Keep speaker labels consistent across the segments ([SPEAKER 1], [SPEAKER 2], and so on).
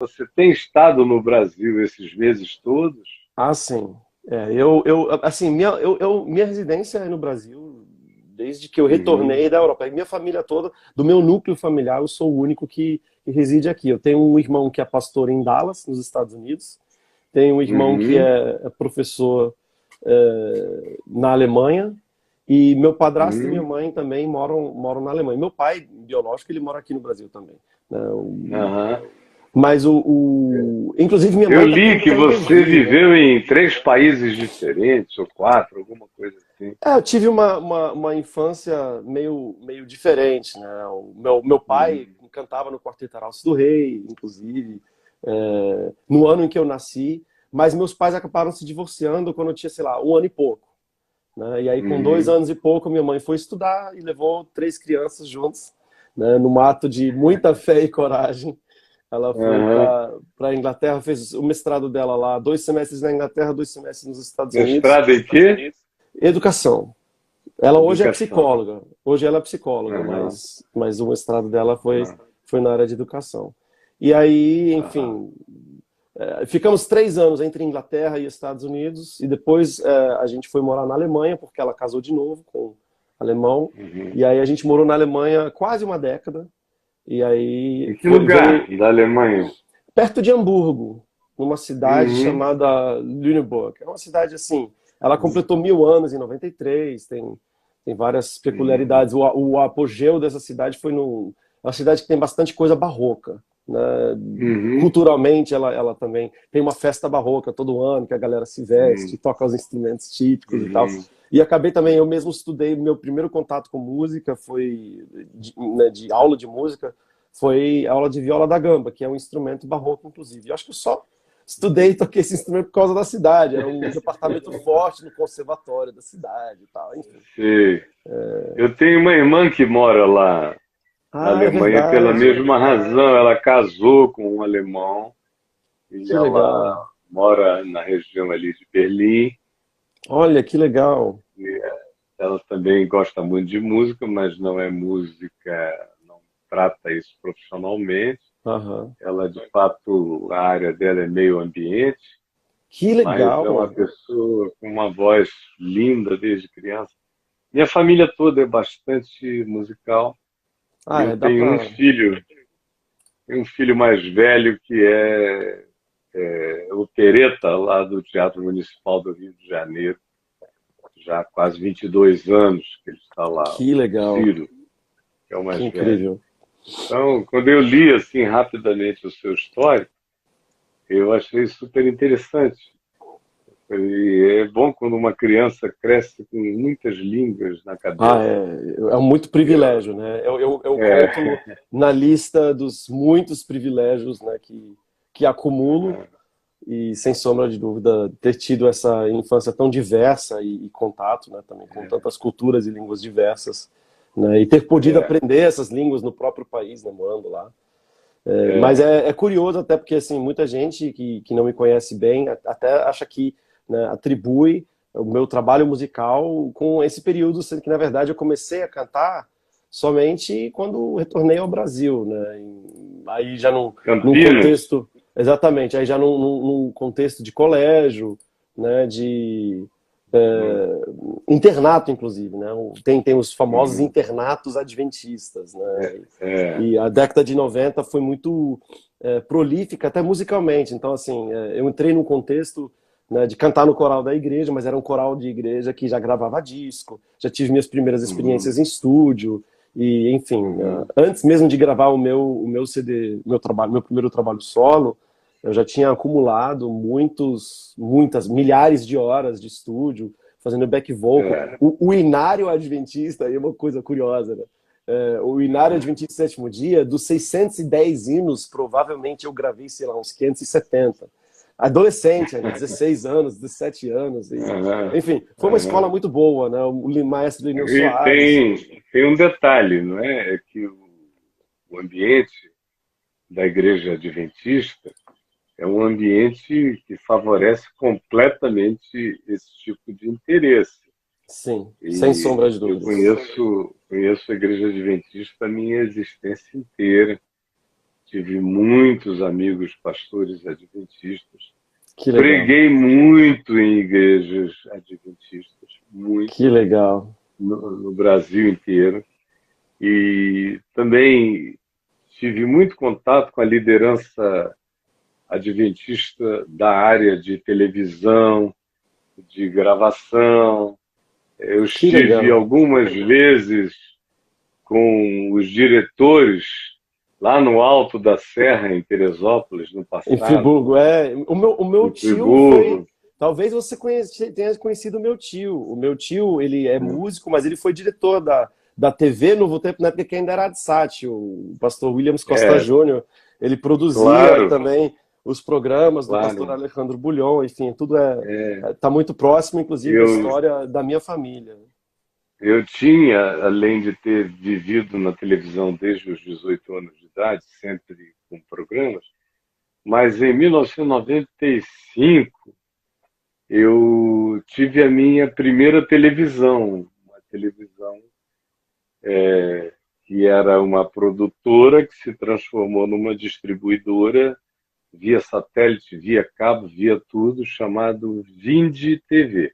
[SPEAKER 1] Você tem estado no Brasil esses meses todos?
[SPEAKER 2] Ah, sim. Assim, minha residência é no Brasil desde que eu
[SPEAKER 1] Uhum,
[SPEAKER 2] retornei da Europa. E minha família toda, do meu núcleo familiar, eu sou o único que reside aqui. Eu tenho um irmão que é pastor em Dallas, nos Estados Unidos. Tenho um irmão que
[SPEAKER 1] uhum,
[SPEAKER 2] é professor na Alemanha. E meu padrasto e minha
[SPEAKER 1] uhum.
[SPEAKER 2] mãe também moram na Alemanha. Meu pai, biológico, ele mora aqui no Brasil também, né?
[SPEAKER 1] Aham.
[SPEAKER 2] Mas inclusive minha
[SPEAKER 1] Eu
[SPEAKER 2] mãe está
[SPEAKER 1] li que
[SPEAKER 2] tentando
[SPEAKER 1] você
[SPEAKER 2] revir, né?
[SPEAKER 1] viveu em 3 países diferentes, ou 4, alguma coisa assim.
[SPEAKER 2] Eu tive uma infância meio diferente, né? O meu pai
[SPEAKER 1] Uhum.
[SPEAKER 2] cantava no Quarteto Arautos do Rei, inclusive, no ano em que eu nasci, mas meus pais acabaram se divorciando quando eu tinha, sei lá, um ano e pouco, né? E aí, com dois
[SPEAKER 1] Uhum.
[SPEAKER 2] anos e pouco, minha mãe foi estudar e levou três crianças juntos, né? Num ato de muita fé e coragem. Ela foi
[SPEAKER 1] Aham.
[SPEAKER 2] para a Inglaterra, fez o mestrado dela lá, 2 semestres na Inglaterra, 2 semestres nos Estados Unidos.
[SPEAKER 1] Mestrado em quê?
[SPEAKER 2] Educação. Ela hoje é
[SPEAKER 1] Educação.
[SPEAKER 2] psicóloga. Hoje ela é psicóloga,
[SPEAKER 1] Aham.
[SPEAKER 2] mas o mestrado dela
[SPEAKER 1] Aham.
[SPEAKER 2] foi na área de educação. E aí,
[SPEAKER 1] Aham.
[SPEAKER 2] enfim, ficamos 3 anos entre Inglaterra e Estados Unidos, e depois a gente foi morar na Alemanha, porque ela casou de novo com um alemão.
[SPEAKER 1] Uhum.
[SPEAKER 2] E aí a gente morou na Alemanha quase uma década. E
[SPEAKER 1] Em
[SPEAKER 2] aí
[SPEAKER 1] que lugar
[SPEAKER 2] veio
[SPEAKER 1] da Alemanha?
[SPEAKER 2] perto de Hamburgo, numa cidade
[SPEAKER 1] Uhum.
[SPEAKER 2] chamada Lüneburg. É uma cidade assim, ela completou 1000 anos em 93, tem várias
[SPEAKER 1] Uhum.
[SPEAKER 2] peculiaridades. O apogeu dessa cidade foi no, é uma cidade que tem bastante coisa barroca, né?
[SPEAKER 1] Uhum.
[SPEAKER 2] Culturalmente, ela também tem uma festa barroca todo ano, que a galera se veste,
[SPEAKER 1] Uhum.
[SPEAKER 2] toca os instrumentos típicos e tal.
[SPEAKER 1] Uhum.
[SPEAKER 2] E acabei também, eu mesmo estudei, meu primeiro contato com música foi né, de aula de música, foi a aula de viola da gamba, que é um instrumento barroco, inclusive. Eu acho que eu só estudei e toquei esse instrumento por causa da cidade. Era um departamento forte no conservatório da cidade e tal, enfim.
[SPEAKER 1] Sei. Eu tenho uma irmã que mora lá na
[SPEAKER 2] Ah, é
[SPEAKER 1] Alemanha pela
[SPEAKER 2] verdade.
[SPEAKER 1] mesma razão. Ela casou com um alemão e
[SPEAKER 2] Que
[SPEAKER 1] ela
[SPEAKER 2] legal.
[SPEAKER 1] mora na região ali de Berlim.
[SPEAKER 2] Olha, que legal.
[SPEAKER 1] E ela também gosta muito de música, mas não é música, não trata isso profissionalmente.
[SPEAKER 2] Aham.
[SPEAKER 1] Ela, de fato, a área dela é meio ambiente,
[SPEAKER 2] Que
[SPEAKER 1] mas é uma
[SPEAKER 2] legal.
[SPEAKER 1] pessoa com uma voz linda desde criança. Minha família toda é bastante musical e
[SPEAKER 2] Ah,
[SPEAKER 1] eu
[SPEAKER 2] dá pra.
[SPEAKER 1] tenho um filho mais velho que é opereta lá do Teatro Municipal do Rio de Janeiro, já há quase 22 anos que ele está lá,
[SPEAKER 2] Que
[SPEAKER 1] o
[SPEAKER 2] legal.
[SPEAKER 1] Ciro, que é o
[SPEAKER 2] Que
[SPEAKER 1] mais velho.
[SPEAKER 2] incrível.
[SPEAKER 1] Então, quando eu li assim rapidamente o seu histórico, eu achei super interessante. E é bom quando uma criança cresce com muitas línguas na
[SPEAKER 2] Ah,
[SPEAKER 1] cabeça.
[SPEAKER 2] é muito privilégio, né? Eu conto
[SPEAKER 1] É,
[SPEAKER 2] na lista dos muitos privilégios, né, que acumulo. E sem sombra de dúvida ter tido essa infância tão diversa e contato, né, também com tantas culturas e línguas diversas, né, e ter podido
[SPEAKER 1] é,
[SPEAKER 2] aprender essas línguas no próprio país, né, morando lá. Mas
[SPEAKER 1] é,
[SPEAKER 2] é curioso até porque assim muita gente que não me conhece bem até acha que, né, atribui o meu trabalho musical com esse período, sendo que na verdade eu comecei a cantar somente quando retornei ao Brasil, né? Aí já num
[SPEAKER 1] Campinas.
[SPEAKER 2] contexto, exatamente, aí já num contexto de colégio, né? De
[SPEAKER 1] Uhum,
[SPEAKER 2] internato, inclusive, né? Tem os famosos
[SPEAKER 1] uhum,
[SPEAKER 2] internatos adventistas,
[SPEAKER 1] é,
[SPEAKER 2] né?
[SPEAKER 1] é,
[SPEAKER 2] E a década de 90 foi muito prolífica, até musicalmente. Então, assim, eu entrei num contexto, né, de cantar no coral da igreja, mas era um coral de igreja que já gravava disco, já tive minhas primeiras
[SPEAKER 1] uhum,
[SPEAKER 2] experiências em estúdio, e, enfim,
[SPEAKER 1] uhum,
[SPEAKER 2] antes mesmo de gravar o meu CD, meu trabalho, meu primeiro trabalho solo, eu já tinha acumulado muitas, milhares de horas de estúdio, fazendo back vocal.
[SPEAKER 1] é,
[SPEAKER 2] O Inário Adventista, aí é uma coisa curiosa, né? O Inário Adventista do Sétimo Dia, dos 610 hinos, provavelmente eu gravei, sei lá, uns 570. Adolescente ainda, 16 anos, 17 anos.
[SPEAKER 1] aham,
[SPEAKER 2] Enfim, foi uma escola
[SPEAKER 1] aham.
[SPEAKER 2] muito boa, né? O maestro Lineu
[SPEAKER 1] E
[SPEAKER 2] Soares.
[SPEAKER 1] tem um detalhe, não é? É que o ambiente da igreja adventista é um ambiente que favorece completamente esse tipo de interesse.
[SPEAKER 2] Sim, sem sombra
[SPEAKER 1] E
[SPEAKER 2] de
[SPEAKER 1] eu
[SPEAKER 2] dúvidas.
[SPEAKER 1] conheço a igreja adventista a minha existência inteira. tive muitos amigos pastores adventistas.
[SPEAKER 2] Que legal.
[SPEAKER 1] Preguei muito em igrejas adventistas, muito,
[SPEAKER 2] Que legal.
[SPEAKER 1] no Brasil inteiro. E também tive muito contato com a liderança adventista da área de televisão, de gravação. Eu
[SPEAKER 2] Que
[SPEAKER 1] estive
[SPEAKER 2] legal.
[SPEAKER 1] algumas vezes com os diretores lá no Alto da Serra, em Teresópolis, no
[SPEAKER 2] Em
[SPEAKER 1] passado,
[SPEAKER 2] Friburgo, é. O meu
[SPEAKER 1] em
[SPEAKER 2] tio foi.
[SPEAKER 1] Friburgo.
[SPEAKER 2] Talvez você tenha conhecido o meu tio. O meu tio, ele é músico, mas ele foi diretor da TV Novo Tempo, na época que ainda era ADSAT, o pastor Williams Costa
[SPEAKER 1] É,
[SPEAKER 2] Júnior. Ele produzia
[SPEAKER 1] claro,
[SPEAKER 2] também os programas do pastor
[SPEAKER 1] claro.
[SPEAKER 2] Alejandro Bulhon, enfim, tudo
[SPEAKER 1] É,
[SPEAKER 2] tá muito próximo, inclusive, da
[SPEAKER 1] eu,
[SPEAKER 2] história da minha família.
[SPEAKER 1] eu tinha, além de ter vivido na televisão desde os 18 anos de idade, sempre com programas, mas em 1995 eu tive a minha primeira televisão, uma televisão que era uma produtora que se transformou numa distribuidora via satélite, via cabo, via tudo, chamado Vindi TV.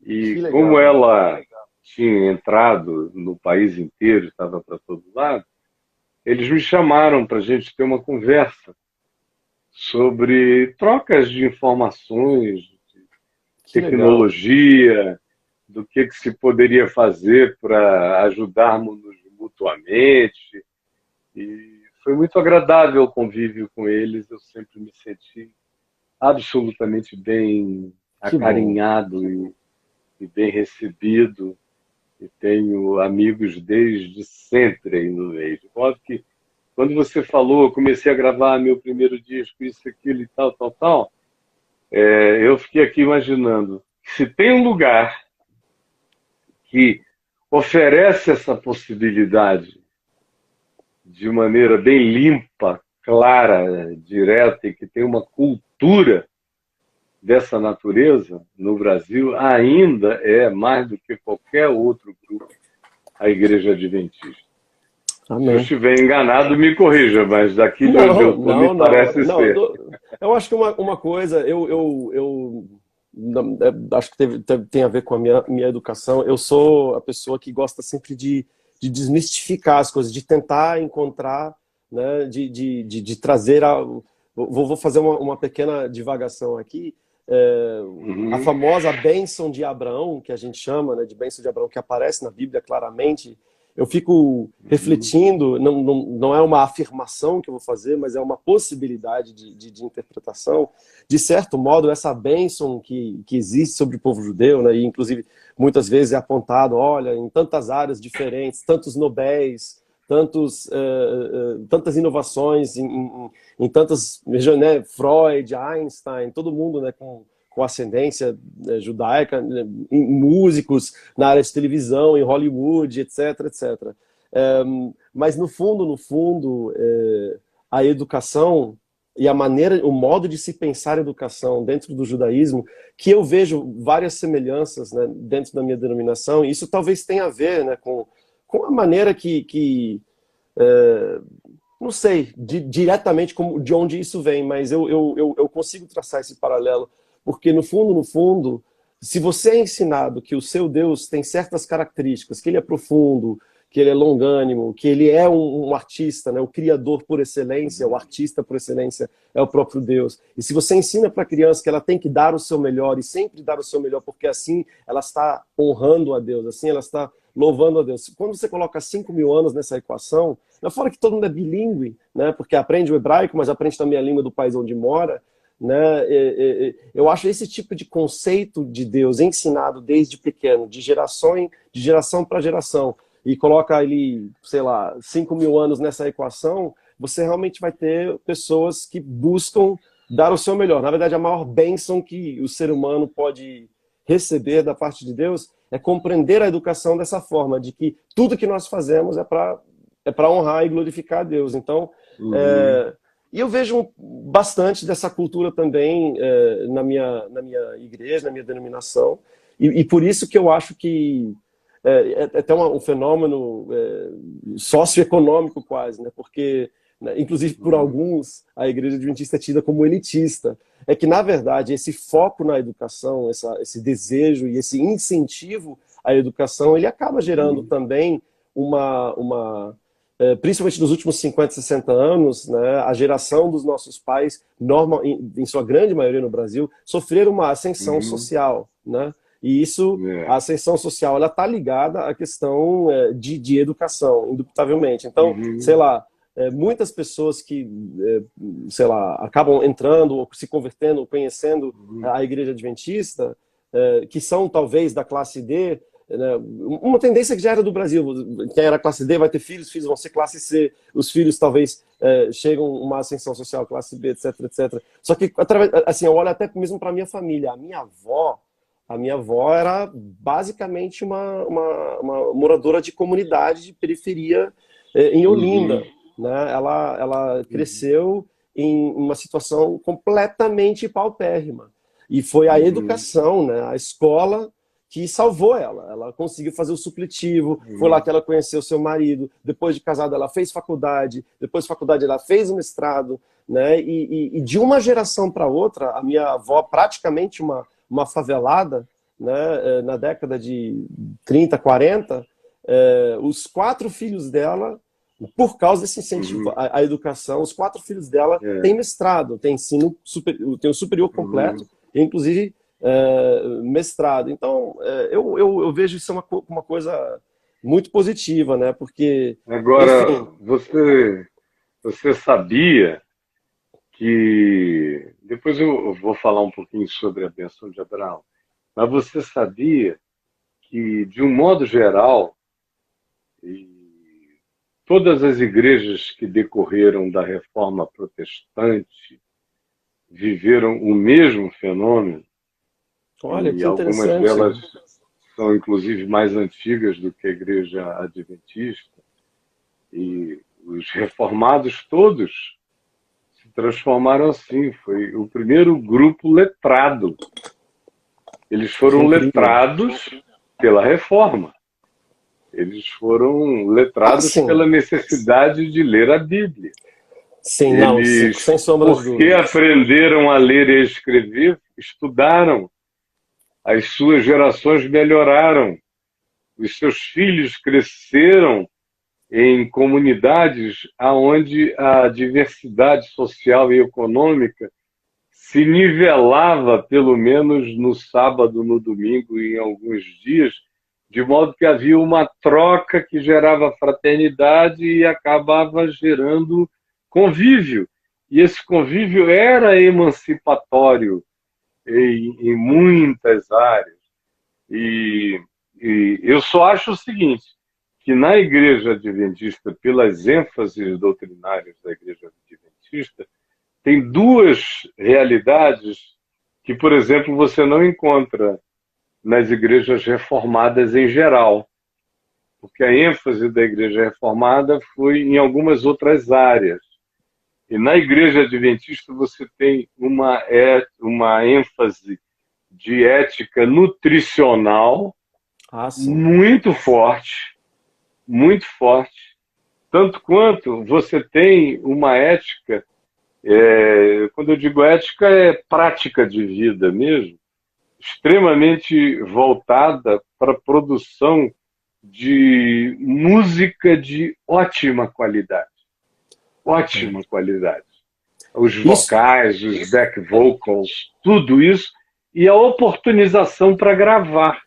[SPEAKER 2] Que
[SPEAKER 1] E como
[SPEAKER 2] legal.
[SPEAKER 1] ela tinha entrado no país inteiro, estava para todo lado, eles me chamaram para a gente ter uma conversa sobre trocas de informações,
[SPEAKER 2] Que legal.
[SPEAKER 1] tecnologia, do que se poderia fazer para ajudarmos mutuamente. E foi muito agradável o convívio com eles. Eu sempre me senti absolutamente bem
[SPEAKER 2] Que bom.
[SPEAKER 1] acarinhado e bem recebido. E tenho amigos desde sempre aí no meio. De modo que, quando você falou, eu comecei a gravar meu primeiro disco, isso, aquilo e tal, tal, tal, eu fiquei aqui imaginando, se tem um lugar que oferece essa possibilidade de maneira bem limpa, clara, direta e que tem uma cultura dessa natureza no Brasil, ainda é mais do que qualquer outro grupo a Igreja Adventista. Se eu
[SPEAKER 2] Amém.
[SPEAKER 1] estiver enganado, me corrija, mas daqui de onde eu
[SPEAKER 2] Não,
[SPEAKER 1] estou me
[SPEAKER 2] não, não,
[SPEAKER 1] parece
[SPEAKER 2] não.
[SPEAKER 1] ser.
[SPEAKER 2] Eu acho que uma coisa, acho que tem a ver com a minha educação. Eu sou a pessoa que gosta sempre de desmistificar as coisas, de tentar encontrar, né, de trazer vou fazer uma pequena divagação aqui. É, a
[SPEAKER 1] Uhum,
[SPEAKER 2] famosa bênção de Abraão, que a gente chama, né, de bênção de Abraão, que aparece na Bíblia claramente. Eu fico
[SPEAKER 1] uhum,
[SPEAKER 2] refletindo, não é uma afirmação que eu vou fazer, mas é uma possibilidade de interpretação. De certo modo, essa bênção que existe sobre o povo judeu, né, e inclusive muitas vezes é apontado, olha, em tantas áreas diferentes, tantos Nobéis, tantas inovações, em tantas, né, Freud, Einstein, todo mundo, né, com ascendência, né, judaica, né, em músicos na área de televisão, em Hollywood, etc, etc. Mas no fundo, a educação e a maneira, o modo de se pensar a educação dentro do judaísmo, que eu vejo várias semelhanças, né, dentro da minha denominação, e isso talvez tenha a ver, né, com a maneira é, não sei diretamente de onde isso vem, mas eu consigo traçar esse paralelo, porque no fundo, se você é ensinado que o seu Deus tem certas características, que ele é profundo, que ele é longânimo, que ele é um artista, né? O criador por excelência, o artista por excelência é o próprio Deus. E se você ensina para a criança que ela tem que dar o seu melhor e sempre dar o seu melhor, porque assim ela está honrando a Deus, assim ela está louvando a Deus. Quando você coloca 5.000 anos nessa equação, fora que todo mundo é bilíngue, né? Porque aprende o hebraico, mas aprende também a língua do país onde mora, né? Eu acho esse tipo de conceito de Deus ensinado desde pequeno, de geração para geração, e coloca ele, sei lá, 5.000 anos nessa equação, você realmente vai ter pessoas que buscam dar o seu melhor. Na verdade, a maior bênção que o ser humano pode receber da parte de Deus é compreender a educação dessa forma, de que tudo que nós fazemos é para honrar e glorificar a Deus. Então,
[SPEAKER 1] uhum.
[SPEAKER 2] e eu vejo bastante dessa cultura também na minha igreja, na minha denominação, e por isso que eu acho que é até um fenômeno socioeconômico quase, né? Porque né? Inclusive por alguns, a Igreja Adventista é tida como elitista. É que, na verdade, esse foco na educação, esse desejo e esse incentivo à educação, ele acaba gerando também principalmente nos últimos 50, 60 anos, né, a geração dos nossos pais, em sua grande maioria no Brasil, sofreram uma ascensão social, né? E isso, a ascensão social, ela está ligada à questão de educação, indubitavelmente. Então, sei lá, muitas pessoas que, sei lá, acabam entrando ou se convertendo, conhecendo a Igreja Adventista, que são talvez da classe D, né, uma tendência que já era do Brasil, quem era classe D vai ter filhos, filhos vão ser classe C, os filhos talvez chegam a uma ascensão social, classe B, etc, etc. Só que, assim, eu olho até mesmo para a minha família, a minha avó era basicamente uma moradora de comunidade de periferia em Olinda, né? Ela cresceu em uma situação completamente paupérrima. E foi a educação, né? A escola que salvou ela. Ela conseguiu fazer o supletivo, foi lá que ela conheceu seu marido, depois de casada ela fez faculdade, depois de faculdade ela fez o mestrado, né? E de uma geração para outra, a minha avó, praticamente uma favelada, né? Na década de 30, 40, os 4 filhos dela, por causa desse incentivo à educação, os 4 filhos dela têm mestrado, têm tem o superior completo, inclusive mestrado. Então, eu vejo isso uma coisa muito positiva, né? Porque,
[SPEAKER 1] Agora,
[SPEAKER 2] enfim...
[SPEAKER 1] você sabia que... Depois eu vou falar um pouquinho sobre a bênção de Abraão. Mas você sabia que, de um modo geral, todas as igrejas que decorreram da Reforma Protestante viveram o mesmo fenômeno?
[SPEAKER 2] Olha,
[SPEAKER 1] E
[SPEAKER 2] que
[SPEAKER 1] algumas
[SPEAKER 2] interessante.
[SPEAKER 1] delas são, inclusive, mais antigas do que a Igreja Adventista. E os reformados todos se transformaram assim. Foi o primeiro grupo letrado. Eles foram letrados pela reforma. Eles foram letrados pela necessidade de ler a Bíblia.
[SPEAKER 2] Sim,
[SPEAKER 1] Eles,
[SPEAKER 2] sem sombra de
[SPEAKER 1] porque
[SPEAKER 2] dúvidas.
[SPEAKER 1] aprenderam a ler e escrever, estudaram. As suas gerações melhoraram. Os seus filhos cresceram em comunidades onde a diversidade social e econômica se nivelava, pelo menos no sábado, no domingo e em alguns dias, de modo que havia uma troca que gerava fraternidade e acabava gerando convívio. E esse convívio era emancipatório em muitas áreas. E eu só acho o seguinte, que na Igreja Adventista, pelas ênfases doutrinárias da Igreja Adventista, tem 2 realidades que, por exemplo, você não encontra nas igrejas reformadas em geral, porque a ênfase da Igreja Reformada foi em algumas outras áreas. E na Igreja Adventista você tem uma ênfase de ética nutricional muito forte, tanto quanto você tem uma ética, quando eu digo ética, é prática de vida mesmo, extremamente voltada para a produção de música de ótima qualidade. Ótima qualidade. Os vocais, os back vocals, tudo isso, e a oportunização para gravar.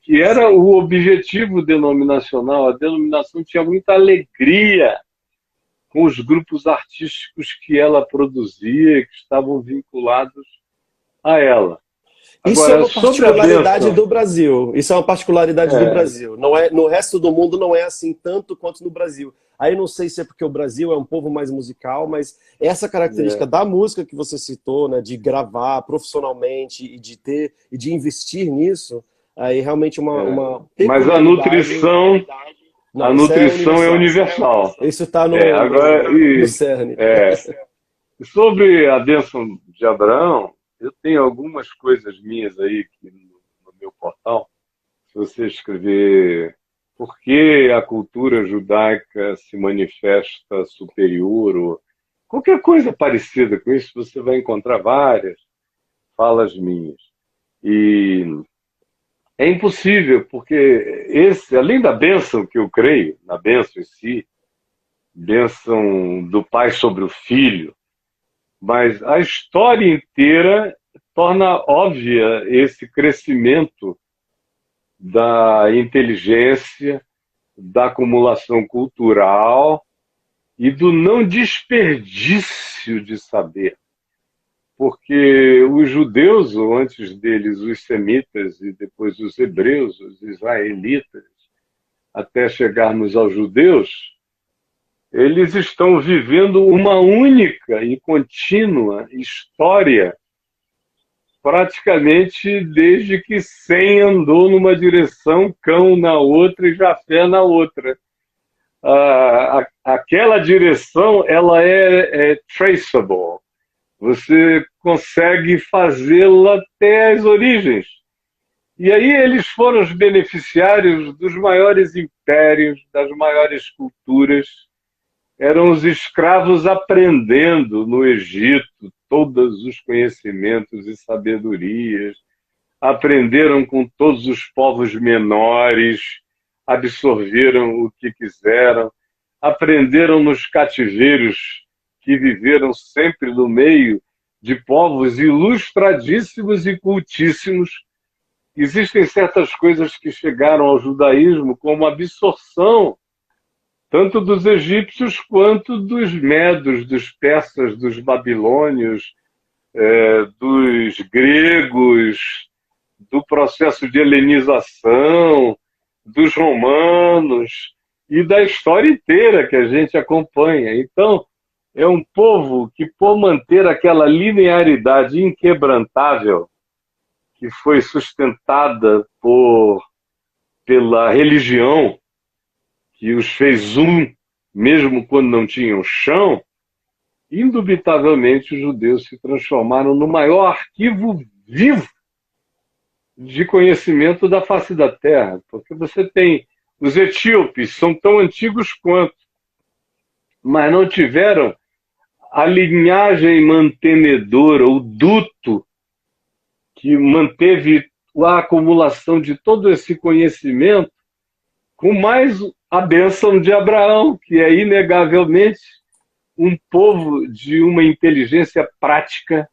[SPEAKER 1] Que era o objetivo denominacional. A denominação tinha muita alegria com os grupos artísticos que ela produzia, que estavam vinculados a ela.
[SPEAKER 2] Isso é uma particularidade do Brasil. Isso é uma particularidade do Brasil. Não é, no resto do mundo não é assim tanto quanto no Brasil. Aí não sei se é porque o Brasil é um povo mais musical, mas essa característica da música que você citou, né, de gravar profissionalmente e de investir nisso, aí realmente uma
[SPEAKER 1] Mas a nutrição, é universal.
[SPEAKER 2] Isso está no cerne.
[SPEAKER 1] Sobre a bênção de Abraão, eu tenho algumas coisas minhas aí no meu portal. Se você escrever por que a cultura judaica se manifesta superior, ou qualquer coisa parecida com isso, você vai encontrar várias falas minhas. E é impossível, porque além da bênção que eu creio, na bênção em si, bênção do pai sobre o filho, mas a história inteira torna óbvia esse crescimento da inteligência, da acumulação cultural e do não desperdício de saber. Porque os judeus, ou antes deles os semitas e depois os hebreus, os israelitas, até chegarmos aos judeus, eles estão vivendo uma única e contínua história praticamente desde que Sem andou numa direção, Cão na outra e Jafé na outra. Aquela direção, ela é traceable. Você consegue fazê-la até as origens. E aí eles foram os beneficiários dos maiores impérios, das maiores culturas. Eram os escravos aprendendo no Egito todos os conhecimentos e sabedorias, aprenderam com todos os povos menores, absorveram o que quiseram, aprenderam nos cativeiros que viveram sempre no meio de povos ilustradíssimos e cultíssimos. Existem certas coisas que chegaram ao judaísmo como absorção tanto dos egípcios quanto dos medos, dos persas, dos babilônios, dos gregos, do processo de helenização, dos romanos e da história inteira que a gente acompanha. Então, é um povo que, por manter aquela linearidade inquebrantável que foi sustentada pela religião, que os fez mesmo quando não tinham chão, indubitavelmente os judeus se transformaram no maior arquivo vivo de conhecimento da face da Terra. Porque você tem os etíopes, são tão antigos quanto, mas não tiveram a linhagem mantenedora, o duto que manteve a acumulação de todo esse conhecimento, com mais a bênção de Abraão, que é inegavelmente um povo de uma inteligência prática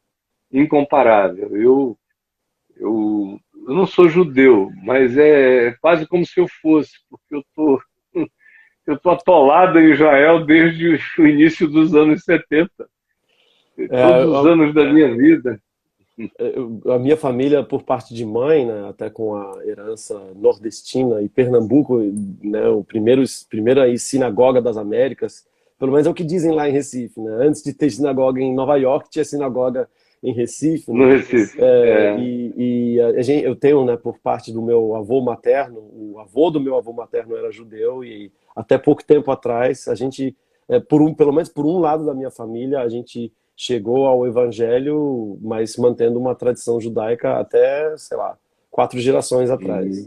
[SPEAKER 1] incomparável. Eu não sou judeu, mas é quase como se eu fosse, porque eu tô atolado em Israel desde o início dos anos 70. Todos os anos da minha vida.
[SPEAKER 2] A minha família, por parte de mãe, né, até com a herança nordestina e Pernambuco, né, primeira sinagoga das Américas, pelo menos é o que dizem lá em Recife, né? Antes de ter sinagoga em Nova York, tinha sinagoga em Recife.
[SPEAKER 1] No Recife.
[SPEAKER 2] Eu tenho, né, por parte do meu avô materno, o avô do meu avô materno era judeu, e até pouco tempo atrás, a gente, pelo menos por um lado da minha família, a gente chegou ao evangelho, mas mantendo uma tradição judaica até, sei lá, 4 gerações atrás.